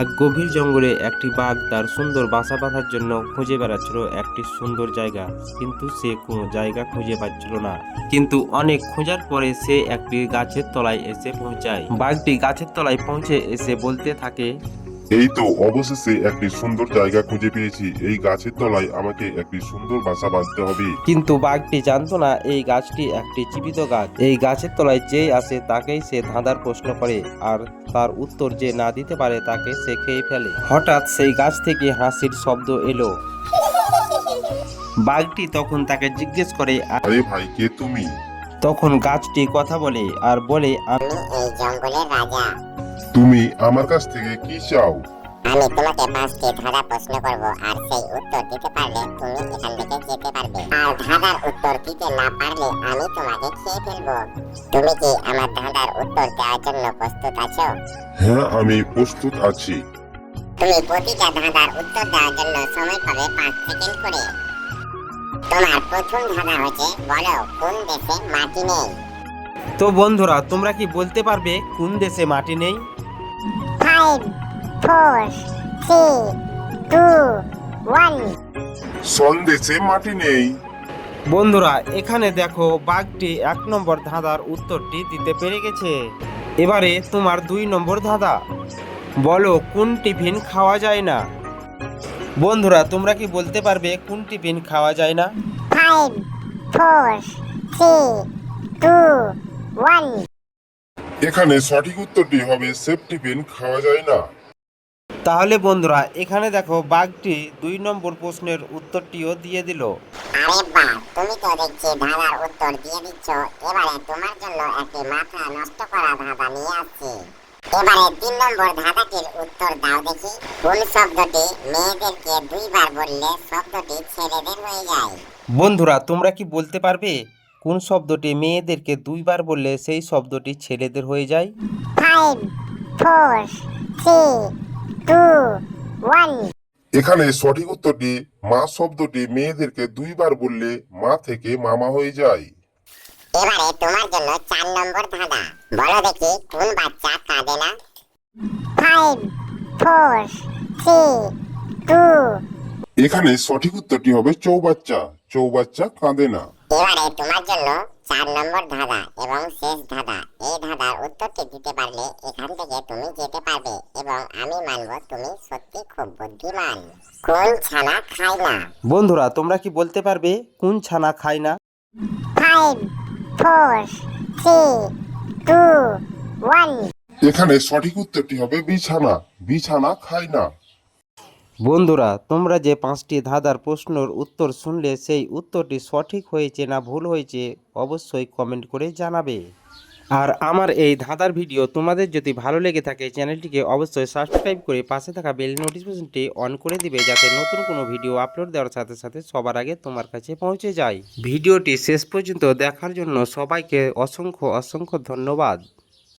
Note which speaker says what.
Speaker 1: এক গভীর জঙ্গলে একটি বাঘ তার সুন্দর বাসা বাঁধার জন্য খুঁজে বেড়াচ্ছিল একটি সুন্দর জায়গা, কিন্তু সে কোনো জায়গা খুঁজে পাচ্ছিল না। কিন্তু অনেক খোঁজার পরে সে একটি গাছের তলায় এসে পৌঁছায়। বাঘটি গাছের তলায় পৌঁছে এসে বলতে থাকে,
Speaker 2: এই তো অবশেষে একটি সুন্দর জায়গা খুঁজে পেয়েছি। এই গাছের তলায় আমাকে একটি সুন্দর বাসা বাঁধতে হবে।
Speaker 1: কিন্তু বাঘটি জানতো না এই গাছটি একটি জীবিত গাছ। এই গাছের তলায় যেই আসে তাকেই সে ধাঁধার প্রশ্ন করে, আর তার উত্তর যে না দিতে পারে তাকে সে খেয়ে ফেলে। হঠাৎ সেই গাছ থেকে হাসির শব্দ এলো। বাঘটি তখন তাকে জিজ্ঞেস করে,
Speaker 2: আরে ভাই, কে তুমি?
Speaker 1: তখন গাছটি কথা বলে আর বলে,
Speaker 3: আমি এই জঙ্গলের রাজা।
Speaker 2: তুমি আমার কাছ থেকে কি চাও?
Speaker 3: আমি তোমাকে 5টি ধাঁধা প্রশ্ন করব, আর সেই উত্তর দিতে পারলে তুমি এখান থেকে যেতে পারবে। আর ধাঁধার উত্তর দিতে না পারলে আমি তোমাকে খেয়ে ফেলবো। তুমি কি আমার ধাঁধার উত্তর দেওয়ার জন্য প্রস্তুত আছো?
Speaker 2: হ্যাঁ, আমি প্রস্তুত আছি।
Speaker 3: তুমি প্রতিটা ধাঁধার উত্তর দেওয়ার জন্য সময় পাবে 5 সেকেন্ড করে। তোমার প্রথম ধাঁধা হচ্ছে, বলো কোন দেশে মাটি নেই?
Speaker 1: তো বন্ধুরা, তোমরা কি বলতে পারবে কোন দেশে মাটি নেই?
Speaker 3: 5 4 3 2 1।
Speaker 2: সন্দেশে মাটি নেই।
Speaker 1: বন্ধুরা, এখানে দেখো বাঘটি 1 নম্বর ধাঁধার উত্তরটি দিতে পেরে গেছে। এবারে তোমার 2 নম্বর ধাঁধা, বলো কোন টিফিন খাওয়া যায় না? বন্ধুরা, তোমরা কি বলতে পারবে কোন টিফিন খাওয়া যায় না?
Speaker 3: 5 4 3 2 1।
Speaker 2: এখানে সঠিক উত্তরটি হবে সেফ টিফিন খাওয়া যায় না।
Speaker 1: তাহলে বন্ধুরা, এখানে দেখো বাঘটি 2 নম্বর প্রশ্নের উত্তরটিও দিয়ে দিল।
Speaker 3: আরে বাহ, তুমি তো দেখছি ধাঁধার উত্তর দিয়ে দিচ্ছ। এবারে তোমার জন্য একটি মাথা নষ্ট করা ধাঁধা নিয়ে আসছি। এবারে 3 নম্বর ধাঁধাটির উত্তর দাও দেখি। কোন শব্দটি মেয়েদেরকে 2বার বললে শব্দটি ছেলেদের হয়ে যায়?
Speaker 1: বন্ধুরা, তোমরা কি বলতে পারবে কোন শব্দটি মেয়েদেরকে 2 বার বললে সেই শব্দটি ছেলেদের হয়ে যায়?
Speaker 3: 5 4 3 2 1।
Speaker 2: এখানে সঠিক উত্তরটি মা শব্দটি মেয়েদেরকে 2বার বললে মা থেকে মামা হয়ে যায়।
Speaker 3: এবারে তোমার জন্য 4 নম্বর ধাঁধা। বলো দেখি কোন বাচ্চা কাঁদে না? 5 4 3 2।
Speaker 2: এখানে সঠিক উত্তরটি হবে চৌবাচ্চা। চৌবাচ্চা কাঁদে না।
Speaker 3: এবারে তোমার জন্য 4 নম্বর ধাঁধা এবং শেষ ধাঁধা। এই ধাঁধার উত্তরটি দিতে পারলে এখান থেকে তুমি যেতে পারবে এবং আমি মানব তুমি সত্যি খুব বুদ্ধিমান। কোন ছানা খায় না?
Speaker 1: বন্ধুরা, তোমরা কি বলতে পারবে কোন ছানা খায় না?
Speaker 3: 5 4 3 2 1।
Speaker 2: এখানে সঠিক উত্তরটি হবে বিছানা। বিছানা খায় না।
Speaker 1: বন্ধুরা, তোমরা যে 5টি ধাঁধার প্রশ্নের উত্তর শুনলে সেই উত্তরটি সঠিক হয়েছে না ভুল হয়েছে অবশ্যই কমেন্ট করে জানাবে। আর আমার এই ধাঁধার ভিডিও তোমাদের যদি ভালো লেগে থাকে চ্যানেলটিকে অবশ্যই সাবস্ক্রাইব করে পাশে থাকা বেল নোটিফিকেশনটি অন করে দিবে, যাতে নতুন কোনো ভিডিও আপলোড দেওয়ার সাথে সাথে সবার আগে তোমার কাছে পৌঁছে যায়। ভিডিওটি শেষ পর্যন্ত দেখার জন্য সবাইকে অসংখ্য অসংখ্য ধন্যবাদ।